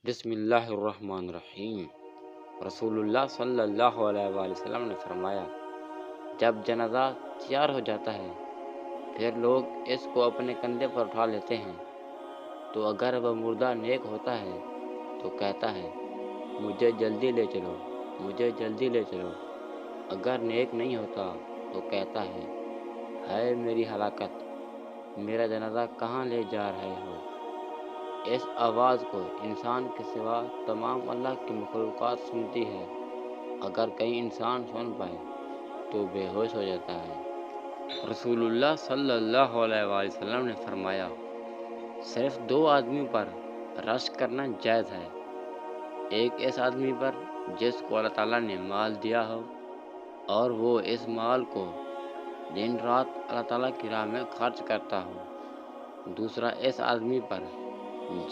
بسم اللہ الرحمن الرحیم۔ رسول اللہ صلی اللہ علیہ وآلہ وسلم نے فرمایا، جب جنازہ تیار ہو جاتا ہے پھر لوگ اس کو اپنے کندھے پر اٹھا لیتے ہیں تو اگر وہ مردہ نیک ہوتا ہے تو کہتا ہے مجھے جلدی لے چلو، مجھے جلدی لے چلو۔ اگر نیک نہیں ہوتا تو کہتا ہے ہائے میری ہلاکت، میرا جنازہ کہاں لے جا رہے ہو۔ اس آواز کو انسان کے سوا تمام اللہ کی مخلوقات سنتی ہے۔ اگر کہیں انسان سن پائے تو بے ہوش ہو جاتا ہے۔ رسول اللہ صلی اللہ علیہ وآلہ وسلم نے فرمایا، صرف دو آدمیوں پر رشک کرنا جائز ہے۔ ایک اس آدمی پر جس کو اللہ تعالیٰ نے مال دیا ہو اور وہ اس مال کو دن رات اللہ تعالیٰ کی راہ میں خرچ کرتا ہو۔ دوسرا اس آدمی پر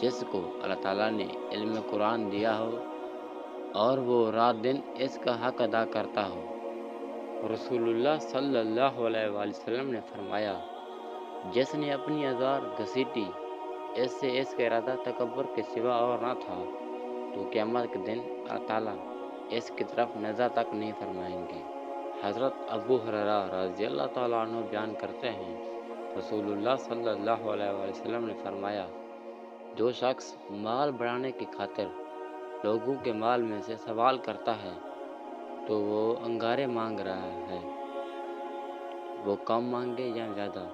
جس کو اللہ تعالیٰ نے علم قرآن دیا ہو اور وہ رات دن اس کا حق ادا کرتا ہو۔ رسول اللہ صلی اللہ علیہ وآلہ وسلم نے فرمایا، جس نے اپنی ازار گھسیٹی اس سے اس کا ارادہ تکبر کے سوا اور نہ تھا تو قیامت کے دن اللہ تعالیٰ اس کی طرف نظر تک نہیں فرمائیں گے۔ حضرت ابو ہریرہ رضی اللہ تعالیٰ عنہ بیان کرتے ہیں، رسول اللہ صلی اللہ علیہ وآلہ وسلم نے فرمایا، جو شخص مال بڑھانے کی خاطر لوگوں کے مال میں سے سوال کرتا ہے تو وہ انگارے مانگ رہا ہے، وہ کم مانگے یا زیادہ۔